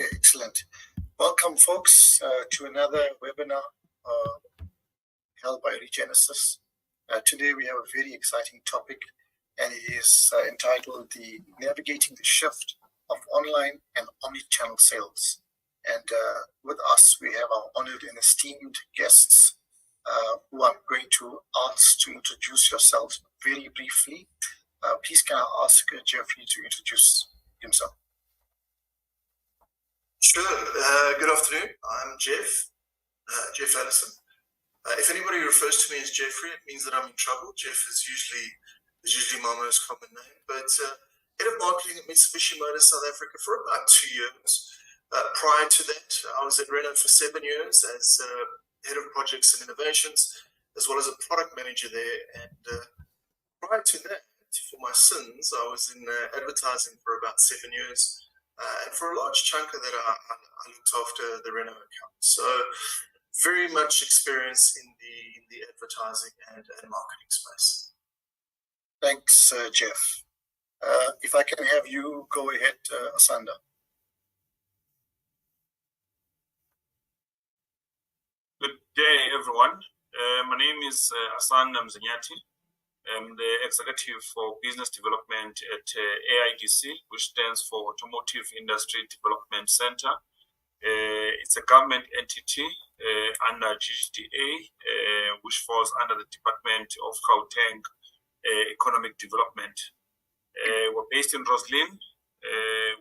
Okay, excellent. Welcome, folks, to another webinar held by Regenesis. Today we have a very exciting topic, and it is entitled "The Navigating the Shift of Online and Omnichannel Sales." And with us, we have our honored and esteemed guests, who I'm going to ask to introduce yourselves very briefly. Please, can I ask Jeffrey to introduce himself? Sure. Good afternoon. I'm Jeff Allison. If anybody refers to me as Jeffrey, it means that I'm in trouble. Jeff is usually my most common name. But head of marketing at Mitsubishi Motors South Africa for about 2 years. Prior to that, I was at Renault for 7 years as head of projects and innovations, as well as a product manager there. And prior to that, for my sins, I was in advertising for about 7 years. And for a large chunk of that, I looked after the Renault account. So very much experience in the advertising and marketing space. Thanks, Jeff. If I can have you go ahead, Asanda. Good day, everyone. My name is Asanda Mzanyati. I'm the executive for business development at AIDC, which stands for Automotive Industry Development Center. It's a government entity under GGDA, which falls under the Department of Gauteng Economic Development. We're based in Roslyn.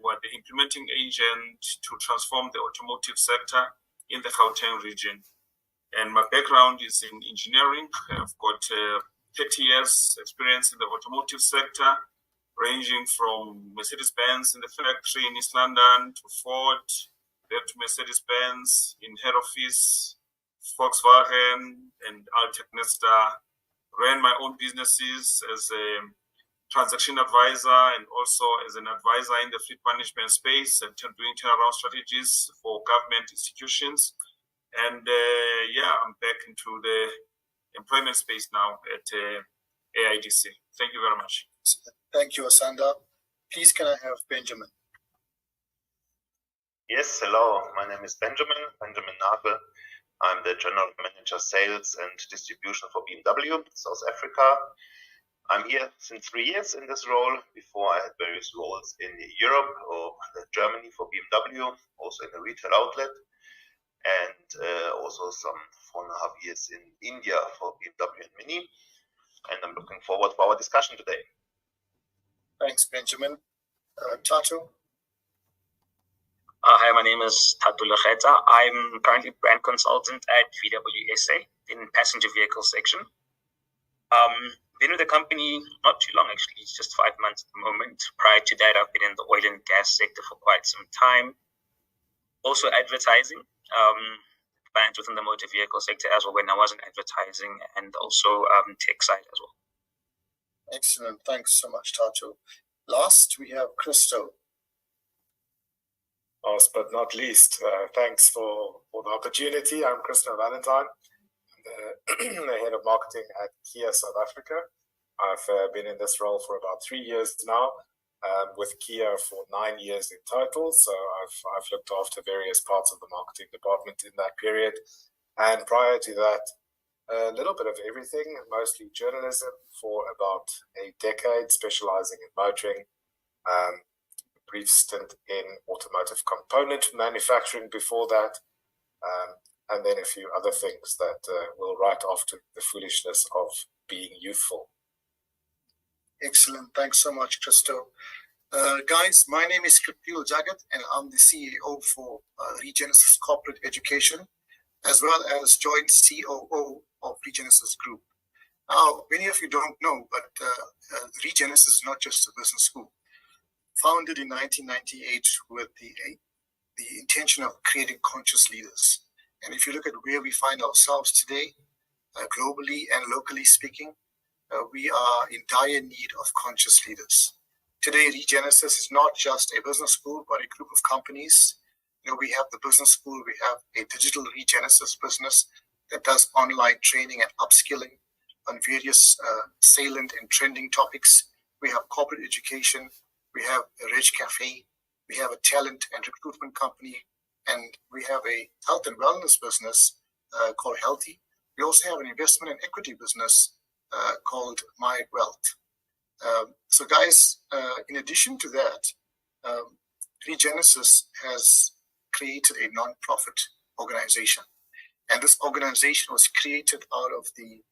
We're the implementing agent to transform the automotive sector in the Gauteng region. And my background is in engineering. I've got 30 years experience in the automotive sector, ranging from Mercedes-Benz in the factory in East London to Ford, then to Mercedes-Benz in head office, Volkswagen and Altec Nesta. Ran my own businesses as a transaction advisor and also as an advisor in the fleet management space and doing turnaround strategies for government institutions. And I'm back into the employment space now at AIDC. Thank you very much. Thank you, Asanda. Please, can I have Benjamin? Yes, hello. My name is Benjamin Nagel. I'm the General Manager Sales and Distribution for BMW South Africa. I'm here since 3 years in this role. Before, I had various roles in Europe or Germany for BMW, also in a retail outlet, and also some 4.5 years in India for BMW and Mini. And I'm looking forward for our discussion today. Thanks, Benjamin. Tato? Hi, my name is Tato Lecheta. I'm currently brand consultant at VWSA in passenger vehicle section. Been with the company not too long, actually, just 5 months at the moment. Prior to that, I've been in the oil and gas sector for quite some time. Also advertising. Bands within the motor vehicle sector as well when I was in advertising, and also tech side as well. Excellent. Thanks so much, Tato. Last, we have Christo. Last but not least, thanks for the opportunity. I'm Christo Valentine. I'm the head of marketing at Kia South Africa. I've been in this role for about 3 years now. With Kia for 9 years in total, so I've looked after various parts of the marketing department in that period. And prior to that, a little bit of everything, mostly journalism for about a decade, specializing in motoring. Brief stint in automotive component manufacturing before that, and then a few other things that will write off to the foolishness of being youthful. Excellent. Thanks so much, Christo. Guys, my name is Kapil Jagat, and I'm the CEO for Regenesis Corporate Education, as well as joint COO of Regenesis Group. Now, many of you don't know, but Regenesis is not just a business school. Founded in 1998 with the intention of creating conscious leaders. And if you look at where we find ourselves today, globally and locally speaking, we are in dire need of conscious leaders. Today, Regenesis is not just a business school, but a group of companies. We have the business school, we have a digital Regenesis business that does online training and upskilling on various salient and trending topics. We have corporate education, we have a Reg Cafe, we have a talent and recruitment company, and we have a health and wellness business called Healthy. We also have an investment and equity business called My Wealth. So guys, in addition to that, Regenesis has created a non-profit organization. And this organization was created out of the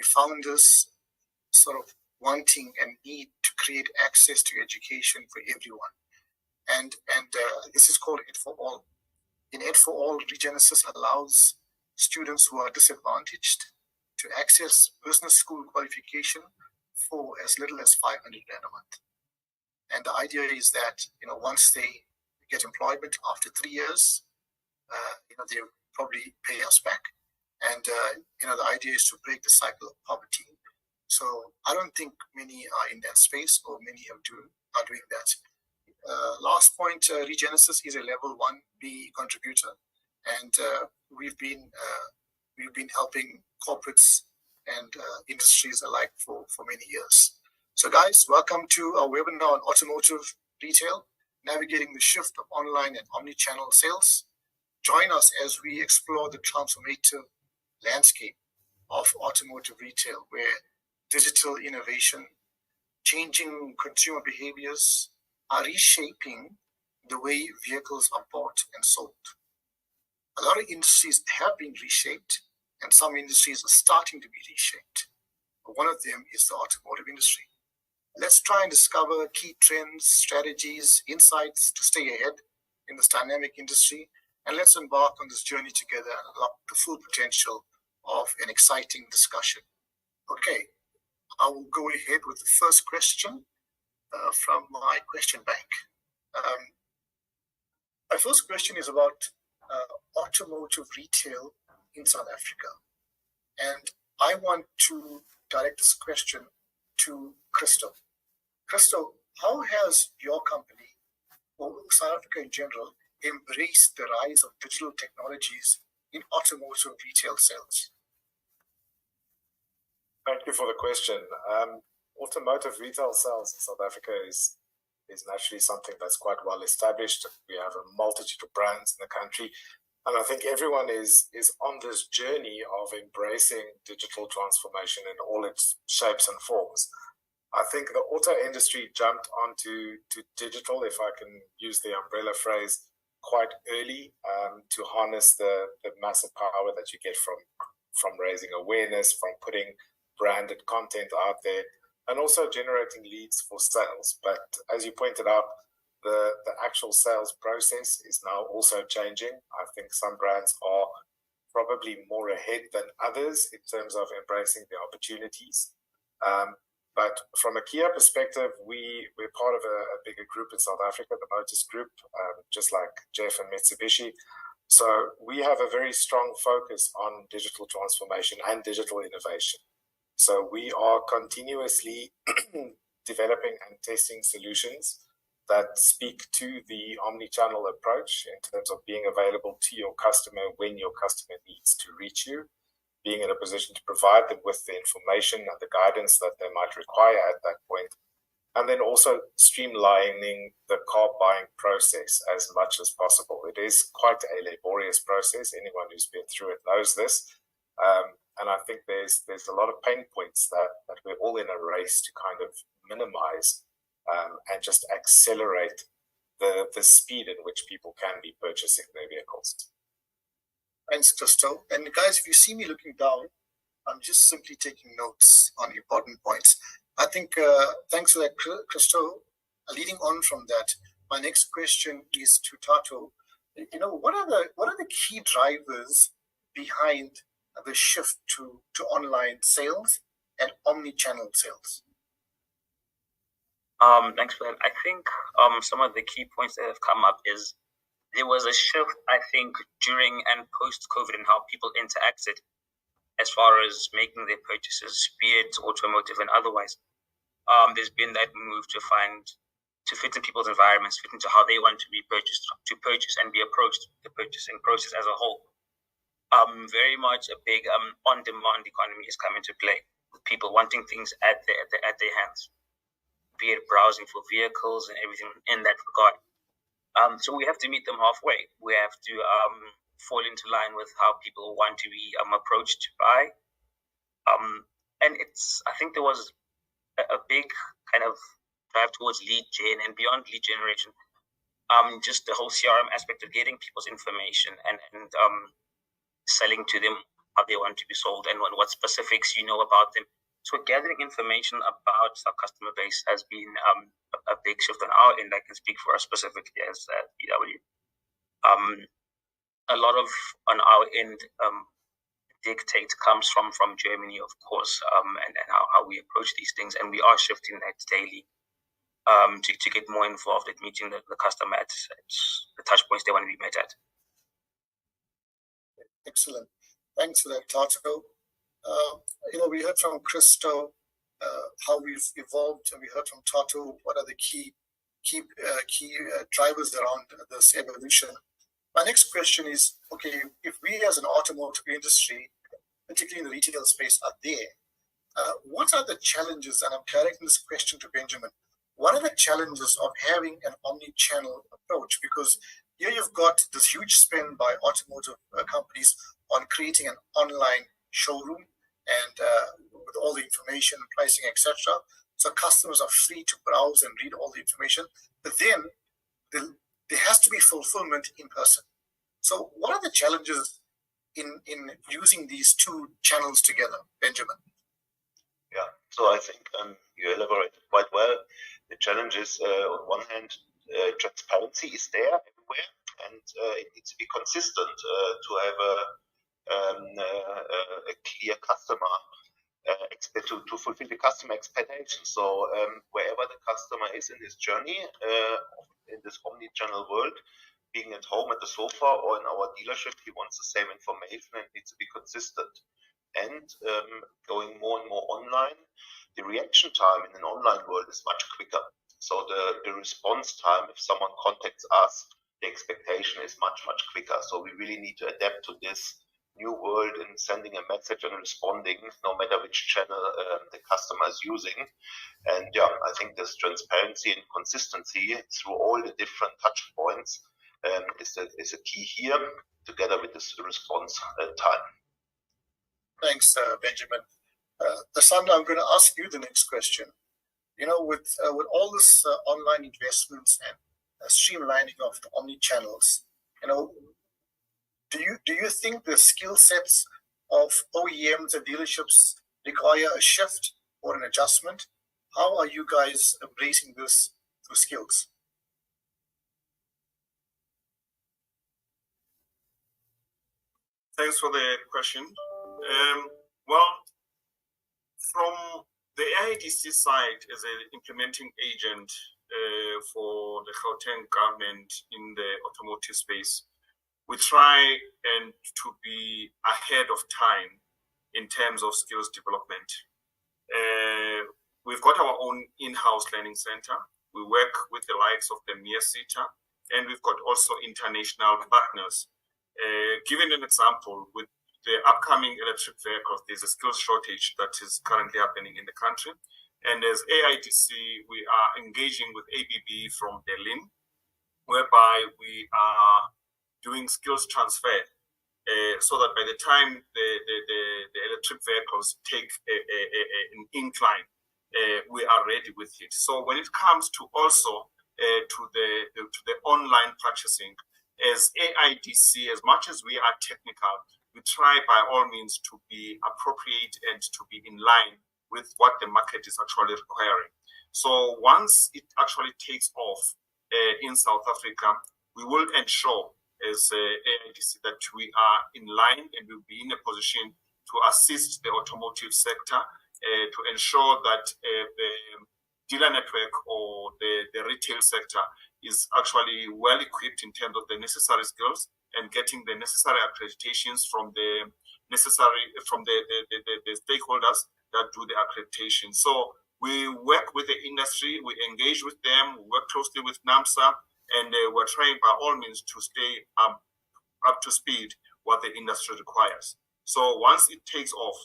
founders sort of wanting and need to create access to education for everyone. And this is called Ed for All. In Ed for All, Regenesis allows students who are disadvantaged to access business school qualification for as little as 500 Rand a month. And the idea is that, once they get employment after 3 years, they'll probably pay us back. And, the idea is to break the cycle of poverty. So I don't think many are in that space, or many are doing that. Last point, Regenesis is a level 1B contributor, and we've been helping corporates and industries alike for many years. So guys, welcome to our webinar on automotive retail, navigating the shift of online and omni-channel sales. Join us as we explore the transformative landscape of automotive retail, where digital innovation, changing consumer behaviors are reshaping the way vehicles are bought and sold. A lot of industries have been reshaped, and some industries are starting to be reshaped. One of them is the automotive industry. Let's try and discover key trends, strategies, insights to stay ahead in this dynamic industry, and let's embark on this journey together and unlock the full potential of an exciting discussion. Okay, I will go ahead with the first question from my question bank. My first question is about automotive retail in South Africa. And I want to direct this question to Christo. Christo, how has your company, or South Africa in general, embraced the rise of digital technologies in automotive retail sales? Thank you for the question. Automotive retail sales in South Africa is naturally something that's quite well established. We have a multitude of brands in the country, and I think everyone is on this journey of embracing digital transformation in all its shapes and forms. I think the auto industry jumped onto digital, if I can use the umbrella phrase, quite early to harness the massive power that you get from raising awareness, from putting branded content out there, and also generating leads for sales. But as you pointed out, the actual sales process is now also changing. I think some brands are probably more ahead than others in terms of embracing the opportunities. But from a Kia perspective, we're part of a bigger group in South Africa, the Motors Group, just like Jeff and Mitsubishi. So we have a very strong focus on digital transformation and digital innovation. So we are continuously developing and testing solutions that speak to the omni-channel approach in terms of being available to your customer when your customer needs to reach you, being in a position to provide them with the information and the guidance that they might require at that point, and then also streamlining the car buying process as much as possible. It is quite a laborious process. Anyone who's been through it knows this. And I think there's a lot of pain points that we're all in a race to kind of minimize and just accelerate the speed in which people can be purchasing their vehicles. Thanks, Christo. And guys, if you see me looking down, I'm just simply taking notes on important points. I think thanks for that, Christo. Leading on from that, my next question is to Tato. What are the key drivers behind the shift to online sales and omni-channel sales? Thanks for that. I think some of the key points that have come up is there was a shift, I think, during and post-COVID in how people interacted as far as making their purchases, be it automotive and otherwise. There's been that move to fit in people's environments, fit into how they want to be purchased, to purchase and be approached, the purchasing process as a whole. Very much a big on-demand economy is coming to play, with people wanting things at their hands, be it browsing for vehicles and everything in that regard. So we have to meet them halfway. We have to fall into line with how people want to be approached by. And I think there was a big kind of drive towards lead gen and beyond lead generation. Just the whole CRM aspect of getting people's information and selling to them how they want to be sold and what specifics you know about them. So gathering information about our customer base has been a big shift on our end. I can speak for us specifically as BW. A lot of on our end dictate comes from Germany, of course, and how we approach these things, and we are shifting that daily to get more involved at meeting the customer at the touch points they want to be met at. Excellent. Thanks for that, Tato. We heard from Christo how we've evolved, and we heard from Tato what are the key drivers around this evolution. My next question is, okay, if we as an automotive industry, particularly in the retail space, are there, what are the challenges, and I'm directing this question to Benjamin, what are the challenges of having an omni-channel approach? Because here you've got this huge spend by automotive companies on creating an online showroom and with all the information, pricing, etc. So customers are free to browse and read all the information. But then there has to be fulfillment in person. So what are the challenges in using these two channels together, Benjamin? Yeah, so I think you elaborated quite well. The challenge is, on one hand, transparency is there everywhere, and it needs to be consistent to have a clear customer to fulfill the customer expectations. So wherever the customer is in his journey, in this omni-channel world, being at home at the sofa or in our dealership, he wants the same information and needs to be consistent. And going more and more online, the reaction time in an online world is much quicker. So the response time, if someone contacts us, the expectation is much, much quicker. So we really need to adapt to this new world in sending a message and responding, no matter which channel the customer is using. And yeah, I think this transparency and consistency through all the different touch points is a key here, together with this response time. Thanks, Benjamin. Sandra, I'm going to ask you the next question. With all this online investments and streamlining of the omni-channels, do you think the skill sets of OEMs and dealerships require a shift or an adjustment? How are you guys embracing this through skills? Thanks for the question. Well, from the AIDC side, as an implementing agent for the Gauteng government in the automotive space, we try and to be ahead of time in terms of skills development. We've got our own in-house learning center. We work with the likes of the MIASITA, and we've got also international partners. Giving an example, with the upcoming electric vehicles, there's a skills shortage that is currently happening in the country. And as AIDC, we are engaging with ABB from Berlin, whereby we are doing skills transfer so that by the time the electric vehicles take an incline, we are ready with it. So when it comes to also to the online purchasing, as AIDC, as much as we are technical, we try by all means to be appropriate and to be in line with what the market is actually requiring. So once it actually takes off in South Africa, we will ensure as AIDC that we are in line and will be in a position to assist the automotive sector to ensure that the dealer network or the retail sector is actually well equipped in terms of the necessary skills and getting the necessary accreditations from the stakeholders that do the accreditation. So we work with the industry, we engage with them, we work closely with NAMSA, and we're trying by all means to stay up to speed what the industry requires. So once it takes off,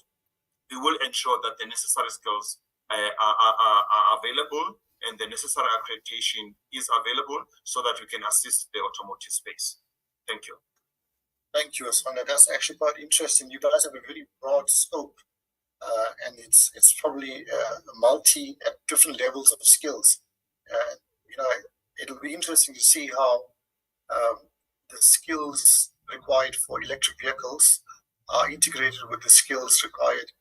we will ensure that the necessary skills are available and the necessary accreditation is available so that we can assist the automotive space. Thank you. Thank you, Aswanda. That's actually quite interesting. You guys have a very broad scope, and it's probably multi at different levels of skills. It'll be interesting to see how the skills required for electric vehicles are integrated with the skills required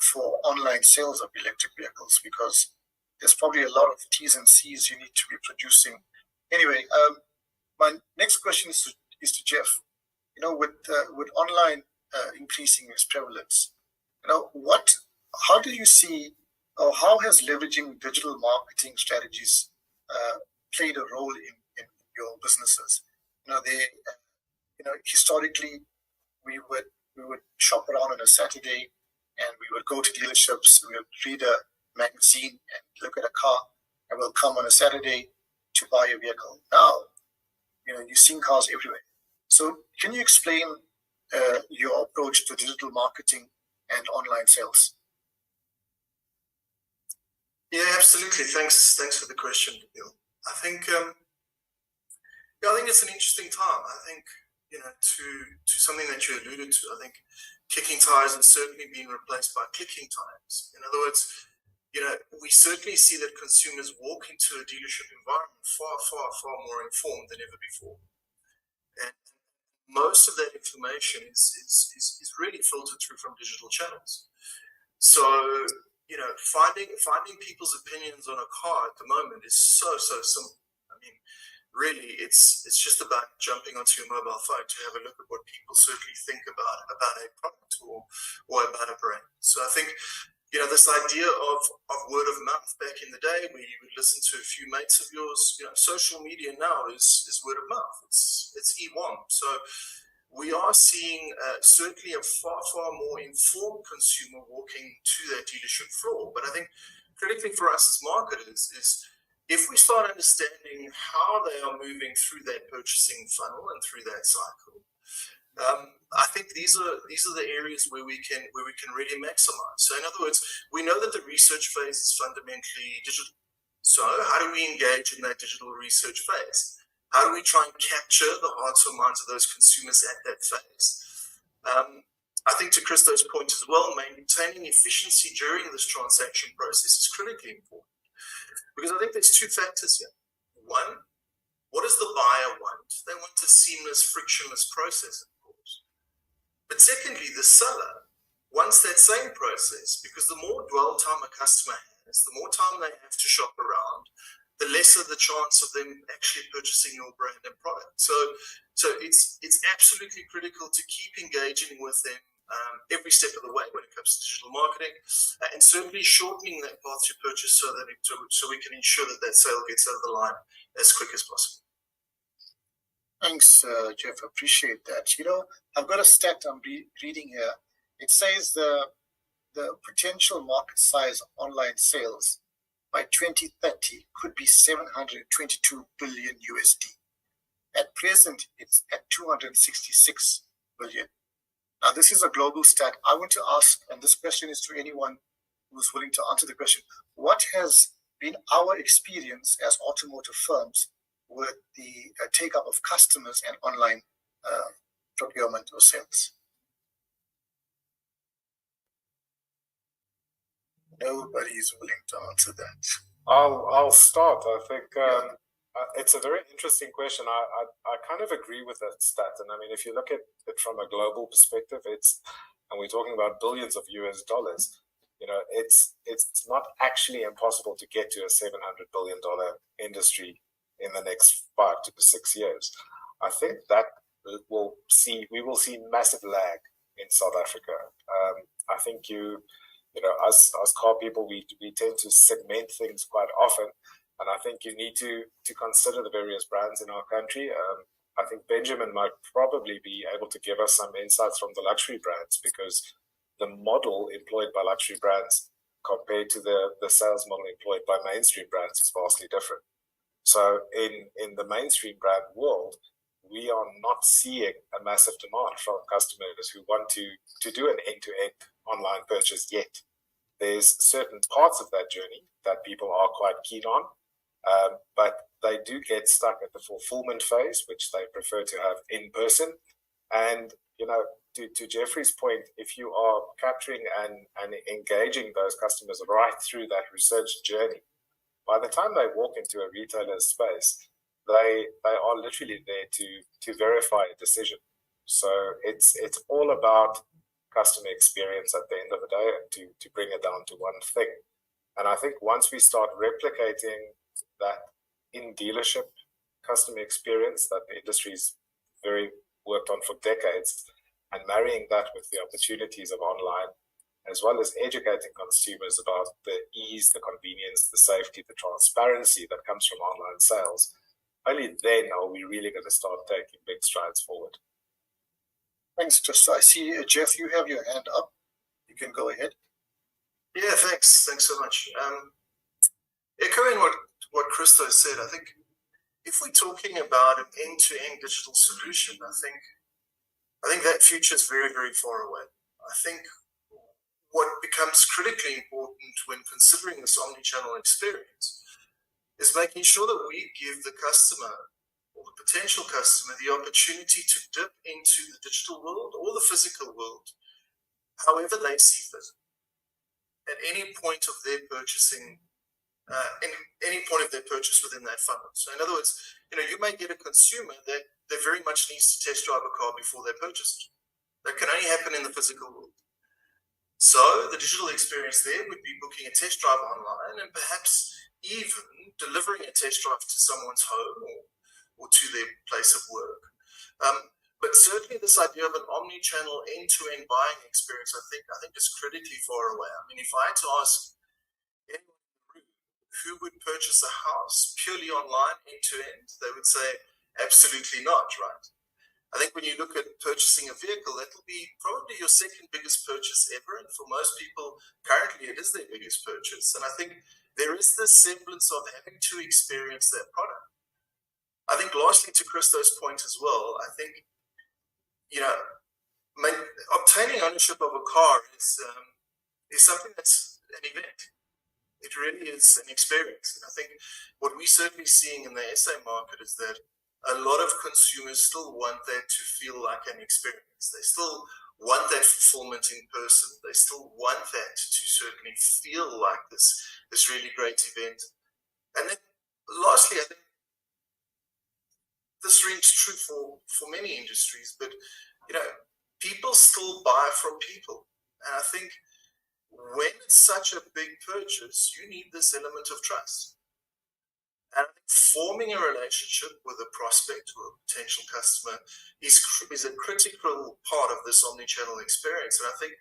for online sales of electric vehicles, because there's probably a lot of T's and C's you need to be producing. Anyway, my next question is to Jeff. With online increasing its prevalence, how do you see, or how has leveraging digital marketing strategies played a role in your businesses? Historically, we would shop around on a Saturday, and we would go to dealerships, we would read a magazine and look at a car, and we'll come on a Saturday to buy a vehicle. Now, you're seeing cars everywhere. So can you explain your approach to digital marketing and online sales? Yeah, absolutely. Thanks for the question, Bill. I think it's an interesting time. I think to something that you alluded to. I think kicking tires has certainly been replaced by clicking tires. In other words, we certainly see that consumers walk into a dealership environment far more informed than ever before, and most of that information is really filtered through from digital channels. So finding people's opinions on a car at the moment is so simple. I mean, really, it's just about jumping onto your mobile phone to have a look at what people certainly think about a product or about a brand. So I think this idea of word of mouth back in the day, where you would listen to a few mates of yours, social media now is word of mouth. It's E1. So we are seeing certainly a far more informed consumer walking to that dealership floor. But I think critically for us as marketers is, if we start understanding how they are moving through that purchasing funnel and through that cycle, I think these are the areas where we can really maximize. So in other words, we know that the research phase is fundamentally digital. So how do we engage in that digital research phase? How do we try and capture the hearts or minds of those consumers at that phase? I think to Christo's point as well, maintaining efficiency during this transaction process is critically important, because I think there's two factors here. One, what does the buyer want? They want a seamless, frictionless process, of course. But secondly, the seller wants that same process, because the more dwell time a customer has, the more time they have to shop around, the lesser the chance of them actually purchasing your brand and product. So it's absolutely critical to keep engaging with them every step of the way when it comes to digital marketing, and certainly shortening that path to purchase so we can ensure that sale gets over the line as quick as possible. Thanks, Jeff. Appreciate that. I've got a stat I'm reading here. It says the potential market size of online sales by 2030 could be 722 billion USD. At present, it's at 266 billion. Now, this is a global stat. I want to ask, and this question is to anyone who's willing to answer the question, what has been our experience as automotive firms with the take-up of customers and online procurement or sales? Nobody is willing to answer that. I'll start. I think it's a very interesting question. I kind of agree with that stat. And I mean, if you look at it from a global perspective, and we're talking about billions of US dollars, it's not actually impossible to get to a $700 billion industry in the next 5 to 6 years. I think that we will see massive lag in South Africa. I think us car people, we tend to segment things quite often, and I think you need to consider the various brands in our country. I think Benjamin might probably be able to give us some insights from the luxury brands, because the model employed by luxury brands compared to the sales model employed by mainstream brands is vastly different. So in the mainstream brand world, we are not seeing a massive demand from customers who want to do an end-to-end online purchase yet. there's certain parts of that journey that people are quite keen on, but they do get stuck at the fulfillment phase, which they prefer to have in person. And, to Jeffrey's point, if you are capturing and engaging those customers right through that research journey, by the time they walk into a retailer's space, they are literally there to verify a decision. So it's all about customer experience at the end of the day, to bring it down to one thing. And I think once we start replicating that in dealership customer experience that the industry's very worked on for decades, and marrying that with the opportunities of online, as well as educating consumers about the ease, the convenience, the safety, the transparency that comes from online sales, only then are we really going to start taking big strides forward. Thanks, Just. I see, Jeff, you have your hand up. You can go ahead. Yeah, thanks. Thanks so much. Echoing what Christo said, I think if we're talking about an end-to-end digital solution, I think that future is very, very far away. I think what becomes critically important when considering this omnichannel experience is making sure that we give the customer or the potential customer the opportunity to dip into the digital world or the physical world, however they see fit, at any point of their purchasing, any point of their purchase within that funnel. So in other words, you may get a consumer that very much needs to test drive a car before they purchase it. That can only happen in the physical world. So the digital experience there would be booking a test drive online and perhaps even delivering a test drive to someone's home or to their place of work. But certainly this idea of an omni-channel end-to-end buying experience, I think is critically far away. I mean, if I had to ask anyone in the room who would purchase a house purely online end-to-end, they would say absolutely not, right? I think when you look at purchasing a vehicle, that'll be probably your second biggest purchase ever. And for most people, currently it is their biggest purchase. And I think there is this semblance of having to experience that product. I think lastly, to Christo's point as well, I think, obtaining ownership of a car is something that's an event. It really is an experience. And I think what we're certainly seeing in the SA market is that a lot of consumers still want that to feel like an experience. They still want that fulfillment in person. They still want that to certainly feel like this really great event. And then lastly, I think this rings true for many industries, but people still buy from people. And I think when it's such a big purchase, you need this element of trust. And I think forming a relationship with a prospect or a potential customer is a critical part of this omnichannel experience. And I think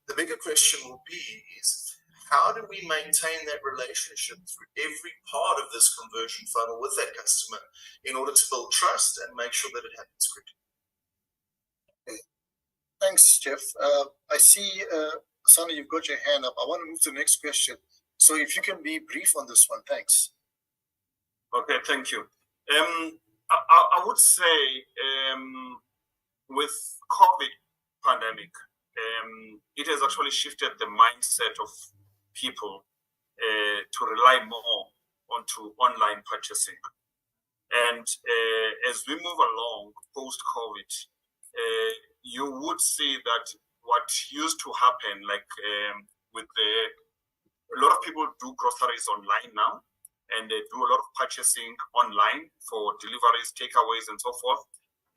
the bigger question will be is how do we maintain that relationship through every part of this conversion funnel with that customer in order to build trust and make sure that it happens quickly? Okay. Thanks, Jeff. I see, Asana, you've got your hand up. I want to move to the next question. So if you can be brief on this one, thanks. Okay, thank you. I would say with COVID pandemic, it has actually shifted the mindset of people to rely more onto online purchasing. And as we move along post-COVID, you would see that what used to happen, like a lot of people do groceries online now, and they do a lot of purchasing online for deliveries, takeaways, and so forth.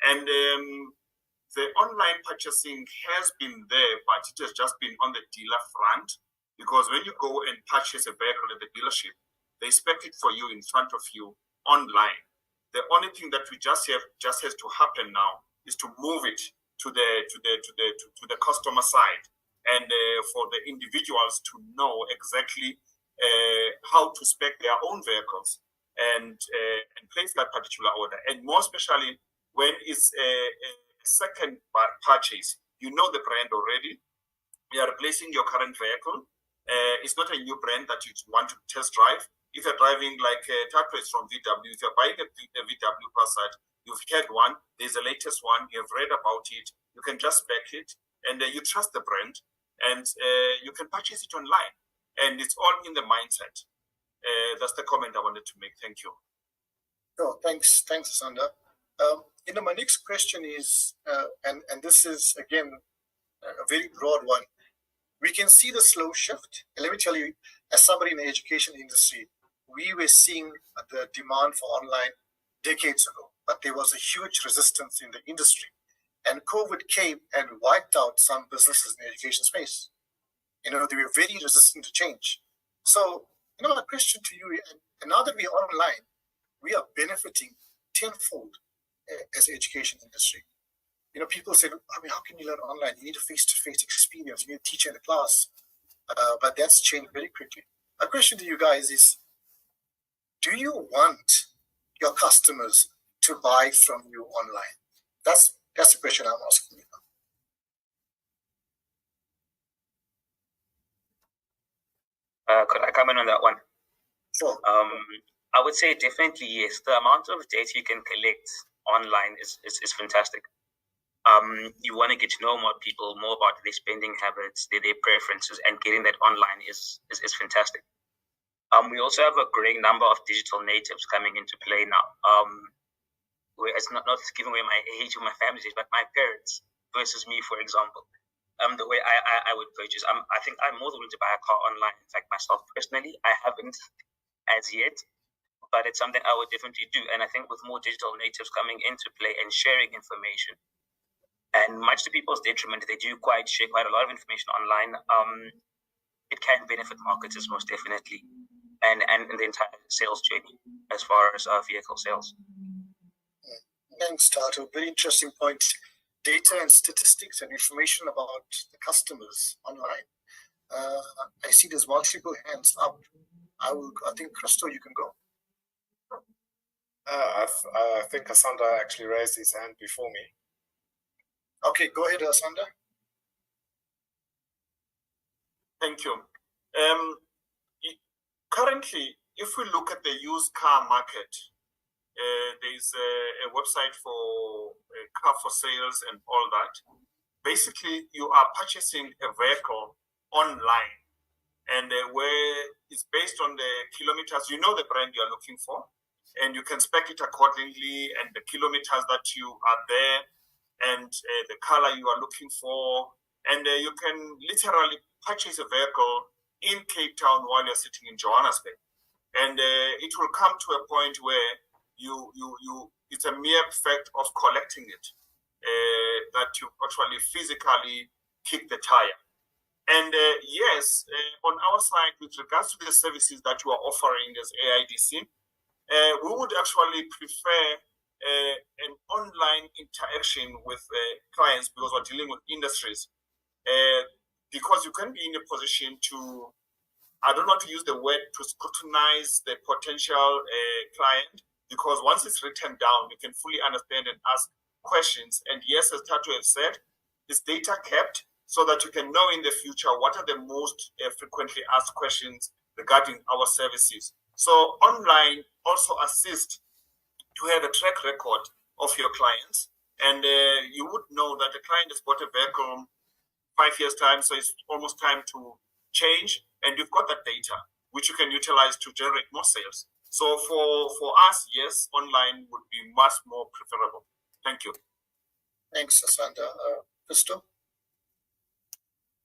And the online purchasing has been there, but it has just been on the dealer front, because when you go and purchase a vehicle at the dealership, they expect it for you in front of you online. The only thing that we just has to happen now is to move it to the customer side, and for the individuals to know exactly how to spec their own vehicles and place that particular order. And more especially when it's a second purchase, you know the brand already. You are replacing your current vehicle. It's not a new brand that you want to test drive. If you're driving like Tacos from VW, if you're buying a VW Passat, you've had one, there's the latest one, you've read about it, you can just spec it, and you trust the brand, and you can purchase it online. and it's all in the mindset. That's the comment I wanted to make. Thank you. Oh, thanks, Asanda. My next question is, and this is again a very broad one. We can see the slow shift. And let me tell you, as somebody in the education industry, we were seeing the demand for online decades ago, but there was a huge resistance in the industry. And COVID came and wiped out some businesses in the education space. They were very resistant to change. So, my question to you, and now that we are online, we are benefiting tenfold as an education industry. People said, how can you learn online? You need a face-to-face experience. You need a teacher in the class. But that's changed very quickly. My question to you guys is, do you want your customers to buy from you online? That's the question I'm asking you now. Could I comment on that one? Sure. I would say definitely yes. The amount of data you can collect online is fantastic. You want to get to know more people, more about their spending habits, their preferences, and getting that online is fantastic. We also have a growing number of digital natives coming into play now. It's not giving away my age or my family's age, but my parents versus me, for example. The way I would purchase, I think I'm more than willing to buy a car online. In fact, myself personally, I haven't as yet, but it's something I would definitely do. And I think with more digital natives coming into play and sharing information, and much to people's detriment, they do share quite a lot of information online. It can benefit marketers most definitely, and the entire sales journey as far as vehicle sales. Thanks, Tato. Very interesting point. Data and statistics and information about the customers online. I see there's multiple hands up. I think, Christo, you can go. I think Asanda actually raised his hand before me. Okay, go ahead, Asanda. Thank you. Currently, if we look at the used car market, there's a website for car for sales and all that. Basically, you are purchasing a vehicle online, and where it's based on the kilometers. You know the brand you are looking for, and you can spec it accordingly, and the kilometers that you are there, and the color you are looking for, and you can literally purchase a vehicle in Cape Town while you're sitting in Johannesburg, and it will come to a point where it's a mere fact of collecting it, that you actually physically kick the tire. And yes, on our side, with regards to the services that you are offering as AIDC, we would actually prefer an online interaction with clients, because we're dealing with industries, because you can be in a position to, I don't want to use the word to scrutinize the potential client, because once it's written down, you can fully understand and ask questions. And yes, as Tato has said, is data kept so that you can know in the future what are the most frequently asked questions regarding our services. So online also assist to have a track record of your clients, and you would know that the client has bought a vehicle 5 years time, so it's almost time to change, and you've got that data which you can utilize to generate more sales. So for us, yes, online would be much more preferable. Thank you. Thanks, Asanda. Christo?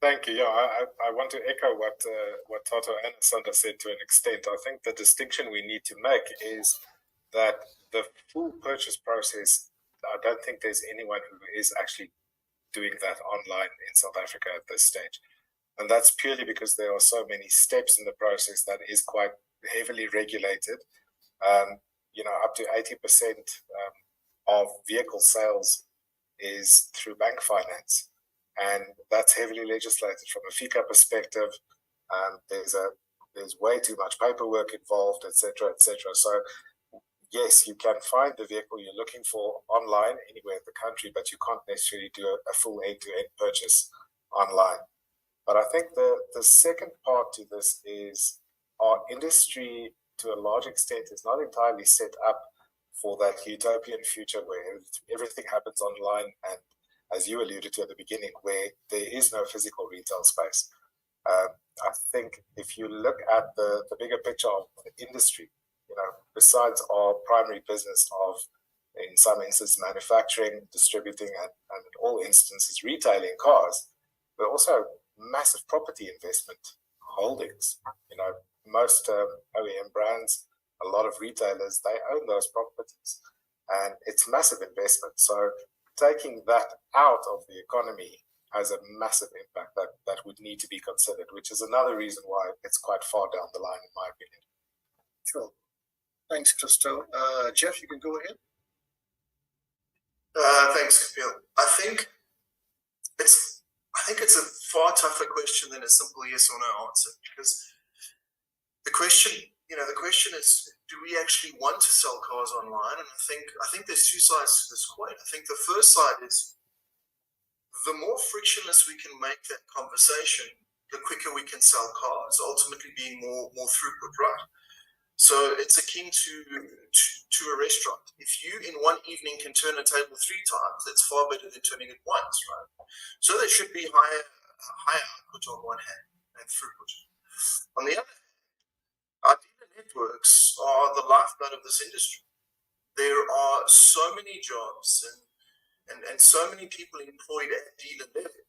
Thank you. Yeah, I want to echo what Tato and Asanda said to an extent. I think the distinction we need to make is that the full purchase process, I don't think there's anyone who is actually doing that online in South Africa at this stage. And that's purely because there are so many steps in the process that is quite heavily regulated. Up to 80% of vehicle sales is through bank finance. And that's heavily legislated from a FICA perspective. There's way too much paperwork involved, etc., etc. So yes, you can find the vehicle you're looking for online anywhere in the country, but you can't necessarily do a full end-to-end purchase online. But I think the second part to this is our industry, to a large extent, is not entirely set up for that utopian future where everything happens online, and as you alluded to at the beginning, where there is no physical retail space. I think if you look at the bigger picture of the industry, besides our primary business of, in some instances, manufacturing, distributing, and in all instances, retailing cars, but also massive property investment holdings. Most OEM brands, a lot of retailers, they own those properties, and it's massive investment. So taking that out of the economy has a massive impact that would need to be considered, which is another reason why it's quite far down the line, in my opinion. Sure. Thanks, Christo. Jeff, you can go ahead. Thanks, Kapil. I think it's a far tougher question than a simple yes or no answer, because the question is, do we actually want to sell cars online? And I think there's two sides to this coin. I think the first side is, the more frictionless we can make that conversation, the quicker we can sell cars, ultimately being more throughput, right? So it's akin to a restaurant. If you in one evening can turn a table 3 times, that's far better than turning it once, right? So there should be higher output on one hand and throughput. On the other hand, our dealer networks are the lifeblood of this industry. There are so many jobs and so many people employed at dealer level.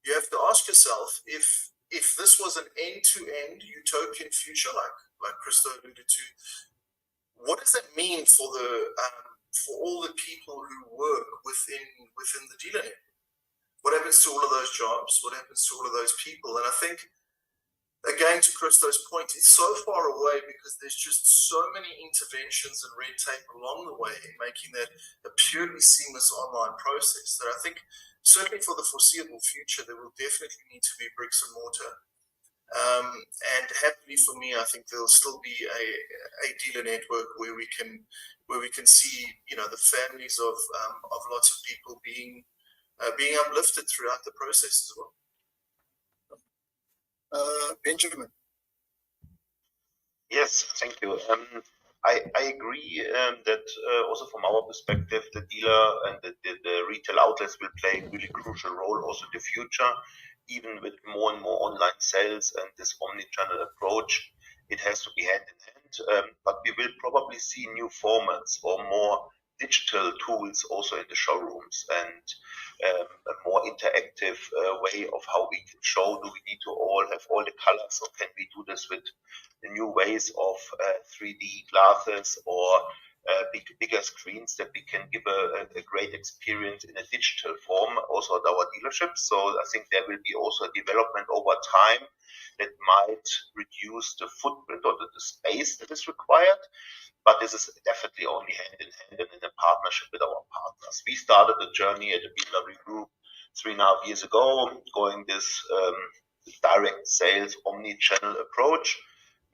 You have to ask yourself, if this was an end-to-end utopian future, like Christo alluded to, what does that mean for all the people who work within the dealer network? What happens to all of those jobs? What happens to all of those people? And I think, again, to Christo's point, it's so far away because there's just so many interventions and red tape along the way in making that a purely seamless online process that I think, certainly for the foreseeable future, there will definitely need to be bricks and mortar. And happily for me, I think there'll still be a dealer network where we can see, the families of lots of people being uplifted throughout the process as well. Benjamin. Yes, thank you. I agree that also from our perspective, the dealer and the retail outlets will play a really crucial role also in the future, even with more and more online sales and this omnichannel approach. It has to be hand in hand, but we will probably see new formats or more digital tools also in the showrooms, and a more interactive way of how we can show. Do we need to all have all the colors, or can we do this with the new ways of 3D glasses or bigger screens that we can give a great experience in a digital form also at our dealerships? So I think there will be also a development over time that might reduce the footprint or the space that is required. But this is definitely only hand in hand and in a partnership with our partners. We started the journey at the BMW Group 3.5 years ago, going this direct sales omni-channel approach.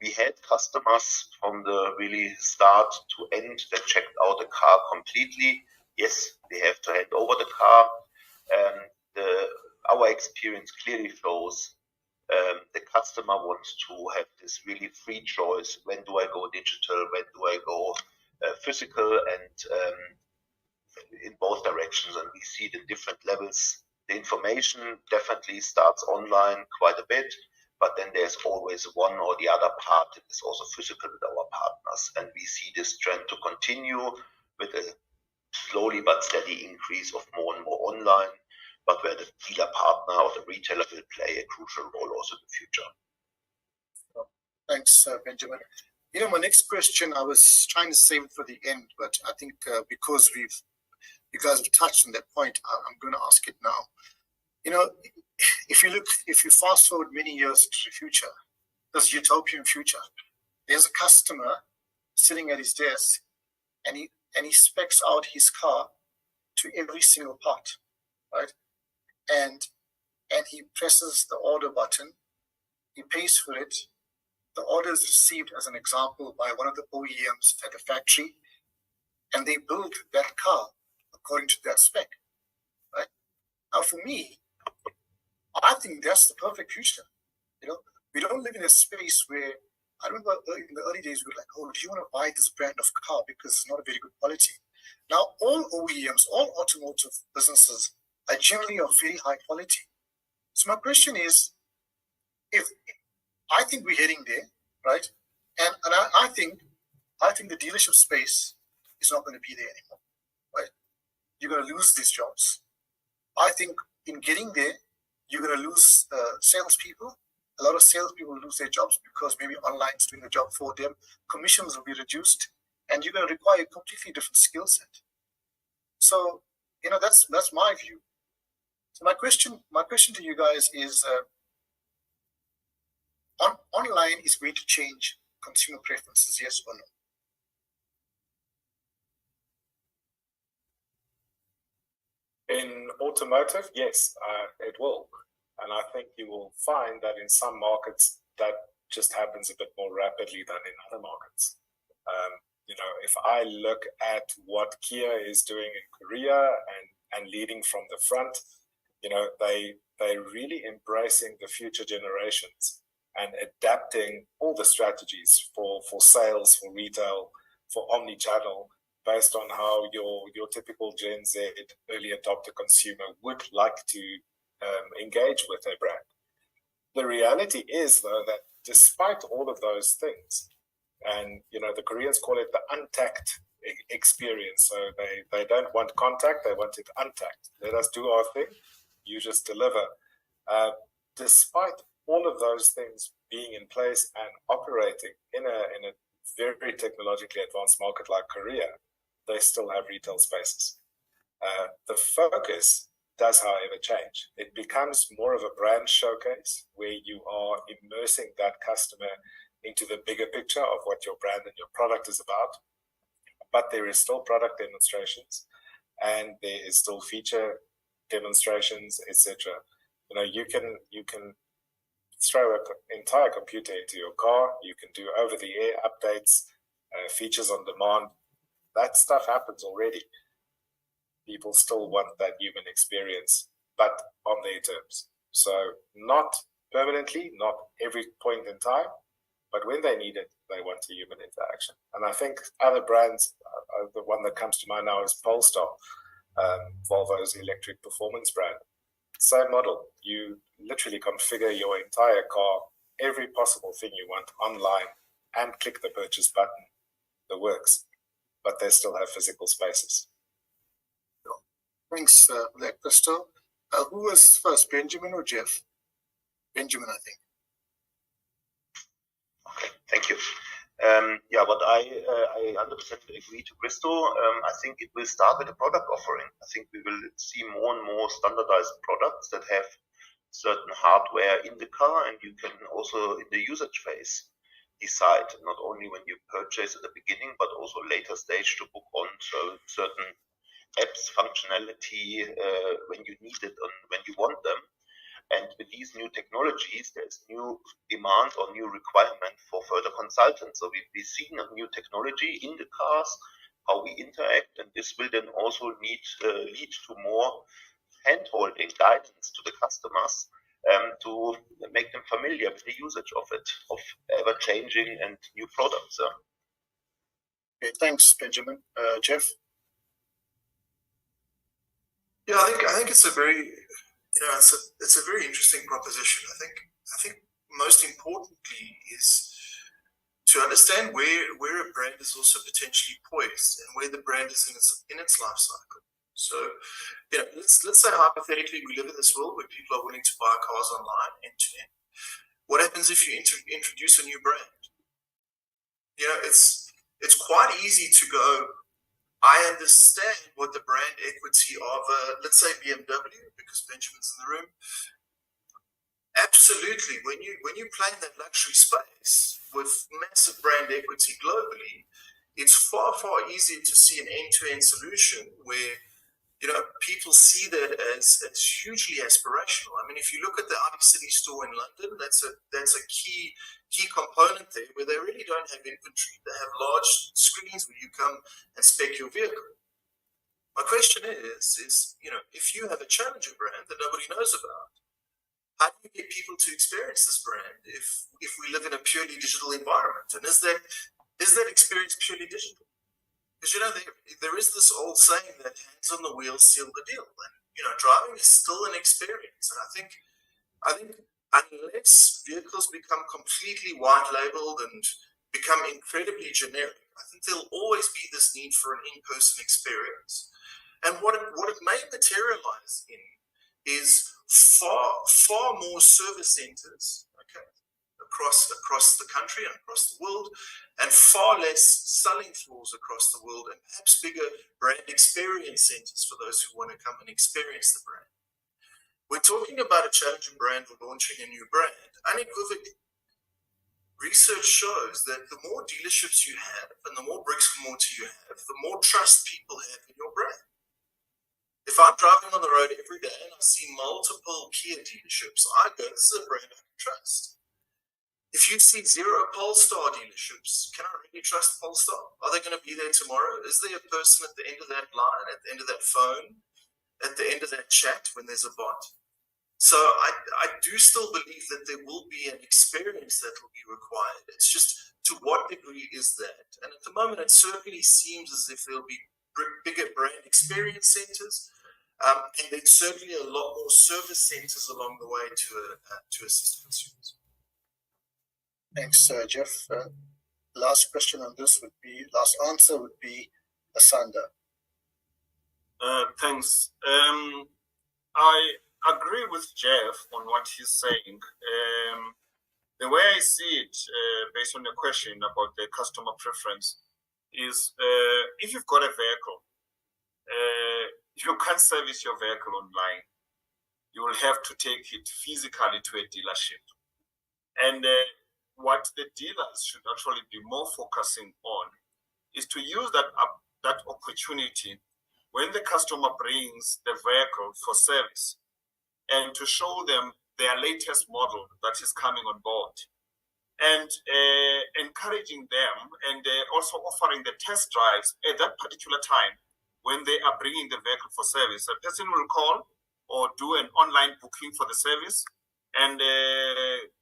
We had customers from the really start to end that checked out the car completely. Yes, they have to hand over the car. Our experience clearly shows the customer wants to have this really free choice. When do I go digital? When do I go physical? And in both directions. And we see the different levels. The information definitely starts online quite a bit, but then there's always one or the other part that is also physical with our partners. And we see this trend to continue with a slowly but steady increase of more and more online, but where the dealer partner or the retailer will play a crucial role also in the future. Thanks, Benjamin. My next question, I was trying to save it for the end, but I think because you guys have touched on that point, I'm going to ask it now. If you fast forward many years into the future, this utopian future, there's a customer sitting at his desk and he specs out his car to every single part, right? And he presses the order button, he pays for it, the order is received, as an example, by one of the OEMs at the factory, and they build that car according to that spec, right? Now, for me, I think that's the perfect future. We don't live in a space where, I remember in the early days, we were like, oh, do you want to buy this brand of car because it's not a very good quality? Now, all OEMs, all automotive businesses are generally of very high quality. So my question is if I think we're heading there, right? And I think the dealership space is not going to be there anymore, right? You're going to lose these jobs. I think in getting there, you're going to lose salespeople. A lot of salespeople will lose their jobs because maybe online is doing the job for them. Commissions will be reduced, and you're going to require a completely different skill set. So, that's my view. So my question to you guys is, online is going to change consumer preferences, yes or no? In automotive, yes, it will. And I think you will find that in some markets that just happens a bit more rapidly than in other markets. If I look at what Kia is doing in Korea and leading from the front, they're really embracing the future generations and adapting all the strategies for sales, for retail, for omnichannel, based on how your typical Gen Z early adopter consumer would like to engage with a brand. The reality is, though, that despite all of those things, and the Koreans call it the untact experience, so they don't want contact, they want it untact. Let us do our thing, you just deliver. Despite all of those things being in place and operating in a very technologically advanced market like Korea, they still have retail spaces. The focus does, however, change. It becomes more of a brand showcase where you are immersing that customer into the bigger picture of what your brand and your product is about. But there is still product demonstrations, and there is still feature demonstrations, etc. You can throw an entire computer into your car. You can do over-the-air updates, features on demand. That stuff happens already. People still want that human experience, but on their terms. So not permanently, not every point in time, but when they need it, they want a human interaction. And I think other brands, the one that comes to mind now is Polestar, Volvo's electric performance brand. Same model. You literally configure your entire car, every possible thing you want online, and click the purchase button. It works, but they still have physical spaces. Thanks, Black Crystal. Who was first, Benjamin or Jeff? Benjamin, I think. Okay, thank you. What I 100% agree to Crystal. I think it will start with a product offering. I think we will see more and more standardized products that have certain hardware in the car, and you can also in the usage phase decide not only when you purchase at the beginning, but also later stage to book on certain apps functionality when you need it and when you want them. And with these new technologies, there's new demand or new requirement for further consultants. So we've seen a new technology in the cars, how we interact, and this will then also lead to more hand-holding guidance to the customers to make them familiar with the usage of it, of ever-changing and new products. Okay, thanks, Benjamin. Jeff? Yeah, I think it's a very it's a very interesting proposition. I think most importantly is to understand where a brand is also potentially poised and where the brand is in its life cycle. So, let's say hypothetically we live in this world where people are willing to buy cars online end to end. What happens if you introduce a new brand? It's quite easy to go, I understand what the brand equity of, let's say BMW, because Benjamin's in the room. Absolutely, when you play in that luxury space with massive brand equity globally, it's far easier to see an end-to-end solution where people see that as hugely aspirational. I mean, if you look at the iCity store in London, that's a key component there, where they really don't have inventory. They have large screens where you come and spec your vehicle. My question is if you have a challenger brand that nobody knows about, how do you get people to experience this brand if we live in a purely digital environment? And is that experience purely digital? Because there is this old saying that hands on the wheel seal the deal, and driving is still an experience. And I think unless vehicles become completely white labeled and become incredibly generic, I think there'll always be this need for an in-person experience. And what it may materialize in is far more service centers, okay, across the country and across the world, and far less selling floors across the world, and perhaps bigger brand experience centers for those who want to come and experience the brand. We're talking about a challenging brand or launching a new brand. Unequivocally, research shows that the more dealerships you have and the more bricks and mortar you have, the more trust people have in your brand. If I'm driving on the road every day and I see multiple Kia dealerships, I go, this is a brand I can trust. If you see 0 Polestar dealerships, can I really trust Polestar? Are they going to be there tomorrow? Is there a person at the end of that line, at the end of that phone, at the end of that chat when there's a bot? So I do still believe that there will be an experience that will be required. It's just to what degree is that? And at the moment, it certainly seems as if there'll be bigger brand experience centers, and there's certainly a lot more service centers along the way to assist consumers. Thanks, Jeff. Last question on this would be, last answer would be Asanda. Thanks. I agree with Jeff on what he's saying. The way I see it, based on the question about the customer preference, is if you've got a vehicle, you can't service your vehicle online. You will have to take it physically to a dealership. And what the dealers should actually be more focusing on is to use that opportunity when the customer brings the vehicle for service, and to show them their latest model that is coming on board, and encouraging them, and also offering the test drives at that particular time when they are bringing the vehicle for service. A person will call or do an online booking for the service, and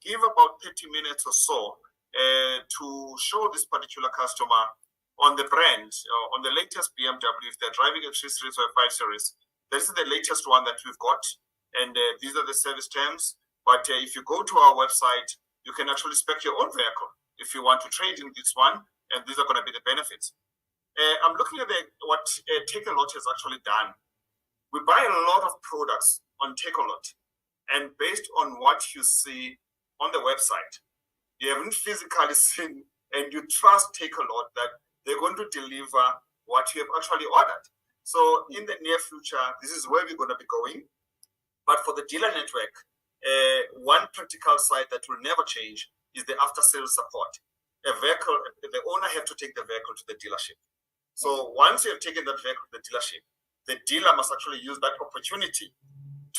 give about 30 minutes or so to show this particular customer on the brand, on the latest BMW. If they're driving a 3 Series or a 5 Series, this is the latest one that we've got, and these are the service terms. But if you go to our website, you can actually spec your own vehicle if you want to trade in this one, and these are going to be the benefits. I'm looking at what Takealot has actually done. We buy a lot of products on Takealot, and based on what you see on the website, you haven't physically seen, and you trust Takealot that they're going to deliver what you have actually ordered. So in the near future, this is where we're going to be going. But for the dealer network, one critical side that will never change is the after-sales support. The owner have to take the vehicle to the dealership. So once you have taken that vehicle to the dealership, the dealer must actually use that opportunity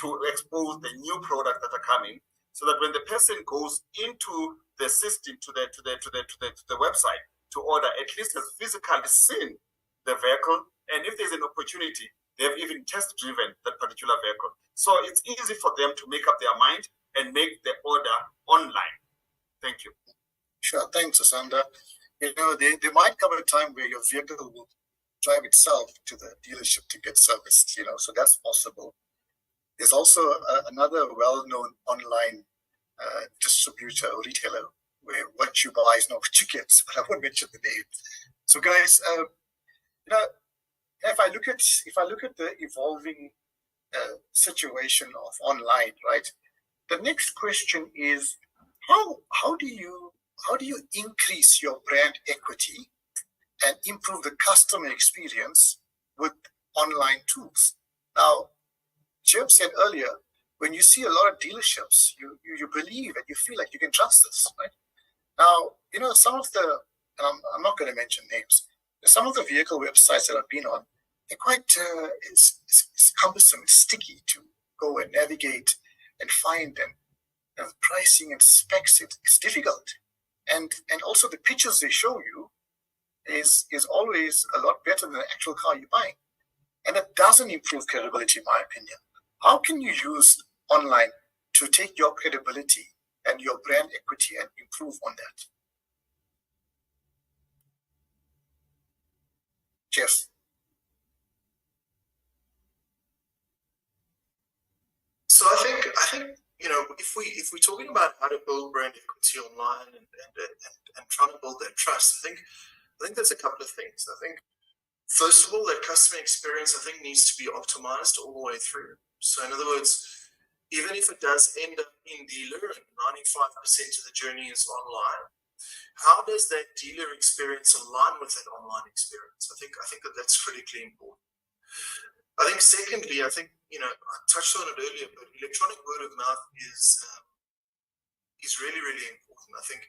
to expose the new products that are coming, so that when the person goes into the system, to the website to order, at least has physically seen the vehicle, and if there's an opportunity, they have even test driven that particular vehicle. So it's easy for them to make up their mind and make the order online. Thank you. Sure, thanks, Asanda. You know, there might come a time where your vehicle will drive itself to the dealership to get serviced, you know, so that's possible. There's also another well-known online distributor or retailer where what you buy is not what you get, but I won't mention the name. So, guys, you know, if I look at the evolving situation of online, right? The next question is how do you increase your brand equity and improve the customer experience with online tools? Now, Jeff said earlier, when you see a lot of dealerships, you believe and you feel like you can trust this, right? Now, you know, some of the, and I'm not going to mention names, some of the vehicle websites that I've been on, they're quite, it's cumbersome, it's sticky to go and navigate and find, and you know, pricing and specs, it's difficult. And also the pictures they show you is always a lot better than the actual car you're buying. And it doesn't improve credibility, in my opinion. How can you use online to take your credibility and your brand equity and improve on that? Jeff. So I think if we're talking about how to build brand equity online and trying to build that trust, I think there's a couple of things. I think first of all, that customer experience, I think, needs to be optimized all the way through. So in other words, even if it does end up in dealer and 95% of the journey is online, how does that dealer experience align with that online experience? I think that's critically important. I think secondly, I touched on it earlier, but electronic word of mouth is really, really important. I think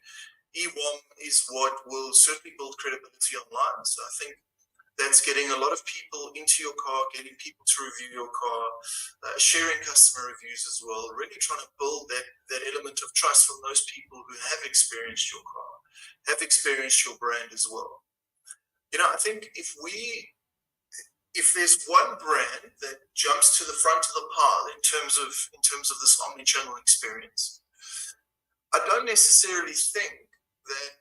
EWOM is what will certainly build credibility online. So I think that's getting a lot of people into your car, getting people to review your car, sharing customer reviews as well, really trying to build that element of trust from those people who have experienced your car, have experienced your brand as well. I think if there's one brand that jumps to the front of the pile in terms of this omnichannel experience, I don't necessarily think that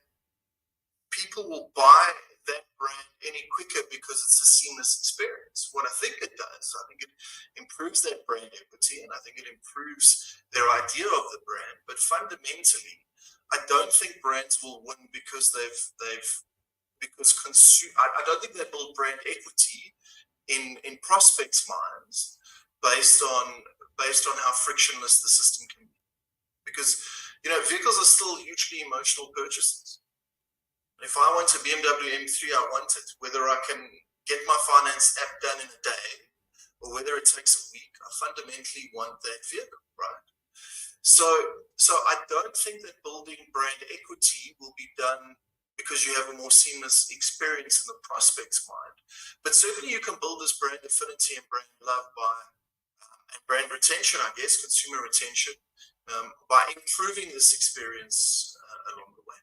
people will buy that brand any quicker because it's a seamless experience. What I think it does, I think it improves that brand equity, and I think it improves their idea of the brand. But fundamentally, I don't think brands will win because I don't think they build brand equity in prospects' minds based on how frictionless the system can be. Because vehicles are still hugely emotional purchases. If I want a BMW M3, I want it. Whether I can get my finance app done in a day or whether it takes a week, I fundamentally want that vehicle, right? So I don't think that building brand equity will be done because you have a more seamless experience in the prospect's mind. But certainly you can build this brand affinity and brand love and brand retention, I guess, consumer retention, by improving this experience along the way.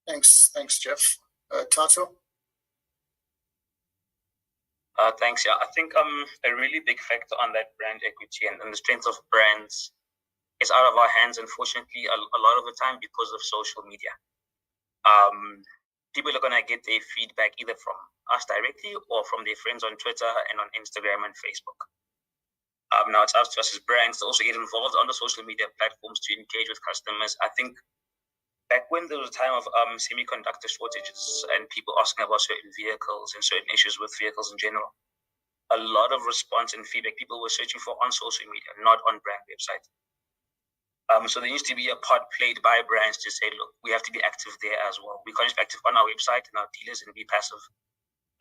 Thanks, Jeff. Tato? Thanks. Yeah, I think a really big factor on that brand equity and the strength of brands is out of our hands, unfortunately, a lot of the time because of social media. People are going to get their feedback either from us directly or from their friends on Twitter and on Instagram and Facebook. Now it's up to us as brands to also get involved on the social media platforms to engage with customers. I think back when there was a time of semiconductor shortages and people asking about certain vehicles and certain issues with vehicles in general, a lot of response and feedback people were searching for on social media, not on brand websites. So there needs to be a part played by brands to say, look, we have to be active there as well. We can't just be active on our website and our dealers and be passive.